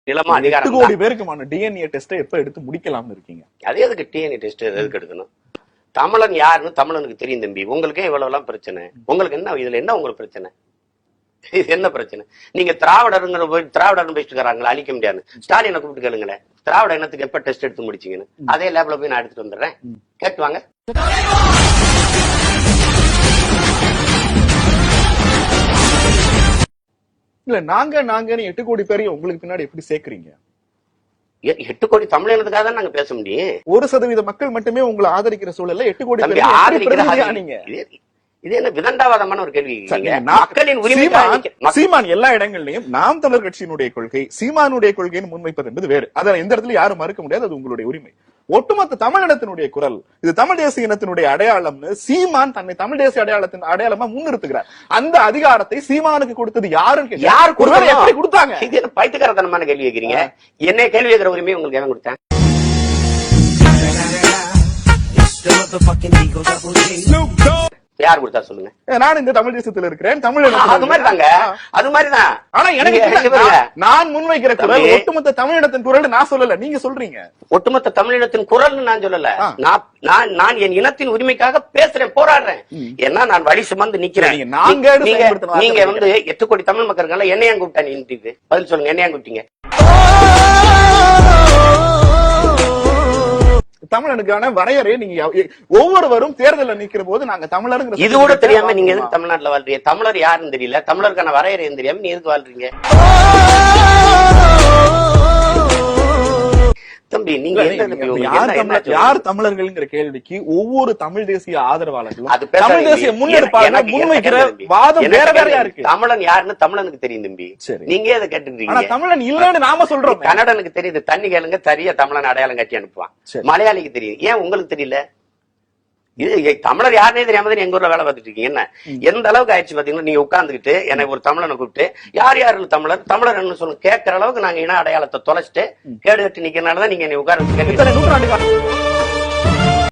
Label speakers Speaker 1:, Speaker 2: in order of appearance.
Speaker 1: நிலமா அதிகாரம்
Speaker 2: 8 கோடி பேருக்குமான டிஎன்ஏ டெஸ்ட் எப்ப எடுத்து முடிக்கலாம்னு இருக்கீங்க?
Speaker 1: அதே எதுக்கு டிஎன்ஏ டெஸ்ட் எதுக்கு எடுக்கணும்? தமிழன் யாருன்னு தமிழனுக்கு தெரியும் தம்பி. உங்களுக்கே இவ்வளவு எல்லாம் பிரச்சனை. உங்களுக்கு என்ன இதுல என்ன உங்களுக்கு பிரச்சனை? இது என்ன பிரச்சனை? நீங்க திராவிடருங்கிற போய் திராவிடர்னு பேசிட்டு இருக்காங்களா? அழிக்க முடியாது. ஸ்டாலினை கூப்பிட்டு கேளுங்களேன், திராவிட இனத்துக்கு எப்ப டெஸ்ட் எடுத்து முடிச்சீங்கன்னு. அதே லேப்ல போய் நான் எடுத்துட்டு வந்துடுறேன், கேட்டுவாங்க.
Speaker 2: இல்ல நாங்கன்னு 8 கோடி பேரையும் உங்களுக்கு பின்னாடி எப்படி சேர்க்கறீங்க?
Speaker 1: 8 கோடி தமிழினத்துக்காக தான் நாங்க பேச முடியும்.
Speaker 2: 1% மக்கள் மட்டுமே உங்களை ஆதரிக்கிற சூழல்ல 8 கோடி பேர் ஆதரிக்கிறீங்க.
Speaker 1: இது என்ன விதண்டாவாதமான ஒரு கேள்வி? மக்களின் உரிமை
Speaker 2: சீமான் எல்லா இடங்கள்லயும் நாம் தமிழர் கட்சியினுடைய கொள்கை சீமானுடைய கொள்கைன்னு முன்வைப்பது என்பது வேறு. அதை எந்த இடத்துல யாரும் மறுக்க முடியாது, அது உங்களுடைய உரிமை. ஒட்டுமொத்த தமிழினத்தினுடைய குரல், இது தமிழ் தேசிய இனத்தினுடைய அடையாளம்னு சீமான் தன்னை தமிழ் தேசிய அடையாளமா முன்னிறுத்துகிறார். அந்த அதிகாரத்தை சீமானுக்கு கொடுத்தது யாருன்னு எப்படி கொடுத்தாங்க?
Speaker 1: இது என்ன பைத்தியக்காரத்தனமான கேள்வி கேட்கிறீங்க? என்ன கேள்வி கேட்கிற உரிமை உங்களுக்கு எவன் கொடுத்தேன்? யார் கொடுத்தா சொல்லுங்க.
Speaker 2: நான் இந்த தமிழ் தேசத்துல இருக்கிறேன், தமிழ்
Speaker 1: அது மாதிரி தாங்க, அது மாதிரிதான்.
Speaker 2: ஆனா எனக்கு நான் முன்வைக்கிற குரல் ஒட்டுமொத்த தமிழினத்தின் குரல் நான் சொல்லல, நீங்க சொல்றீங்க.
Speaker 1: ஒட்டுமொத்த தமிழினத்தின் குரல் நான் சொல்லல. நான் என் இனத்தின் உரிமைக்காக பேசுறேன், போராடுறேன். ஏன்னா நான் வழி சுமந்து நிக்கிறேன். நீங்க வந்து 8 கோடி தமிழ் மக்கள் என்ன ஏன் கூப்பிட்டா? நீ பதில் சொல்லுங்க, என்ன ஏன் கூப்பிட்டீங்க?
Speaker 2: தமிழனுக்கான வரையறை நீங்க ஒவ்வொருவரும் தேர்தலில் நிக்கிற போது நாங்க தமிழருங்கிற
Speaker 1: இது கூட தெரியாம நீங்க எதுக்கு தமிழ்நாட்டுல வாழ்றீங்க? தமிழர் யாருன்னு தெரியல, தமிழருக்கான வரையறை தெரியாம நீ எதுக்கு வாழ்றீங்க? தம்பி நீங்க
Speaker 2: யார் தமிழர்கள்ங்கிற கேள்விக்கு ஒவ்வொரு தமிழ் தேசிய ஆதரவாளர்களும் தமிழ் தேசிய முன்னெடுப்பாளர்கள் முன்வைக்கிற வாதம் வேற வேறையா இருக்கு.
Speaker 1: தமிழன் யாருன்னு தமிழனுக்கு தெரியும் தம்பி. நீங்க எதை கேட்டுருக்கீங்க?
Speaker 2: தமிழன் இல்லன்னு நாம சொல்றோம்.
Speaker 1: கன்னடனுக்கு தெரியுது, தண்ணி கேளுங்க, சரியா தமிழன் அடையாளம் கட்டி அனுப்புவான். மலையாளிக்கு தெரியுது, ஏன் உங்களுக்கு தெரியல? இது தமிழர் யாருனே தெரியாம எங்க ஊர்ல வேலை பார்த்துட்டு இருக்கீங்க. என்ன எந்த அளவுக்கு ஆயிடுச்சு பாத்தீங்கன்னா, நீங்க உட்கார்ந்துக்கிட்டு எனக்கு ஒரு தமிழனை கூப்பிட்டு யார் யாரு தமிழர் சொல்லுங்க கேட்கற அளவுக்கு நாங்க இன அடையாளத்தை தொலைச்சிட்டு கேடு கட்டி நிக்கிறனாலதான் நீங்க உட்கார்ந்து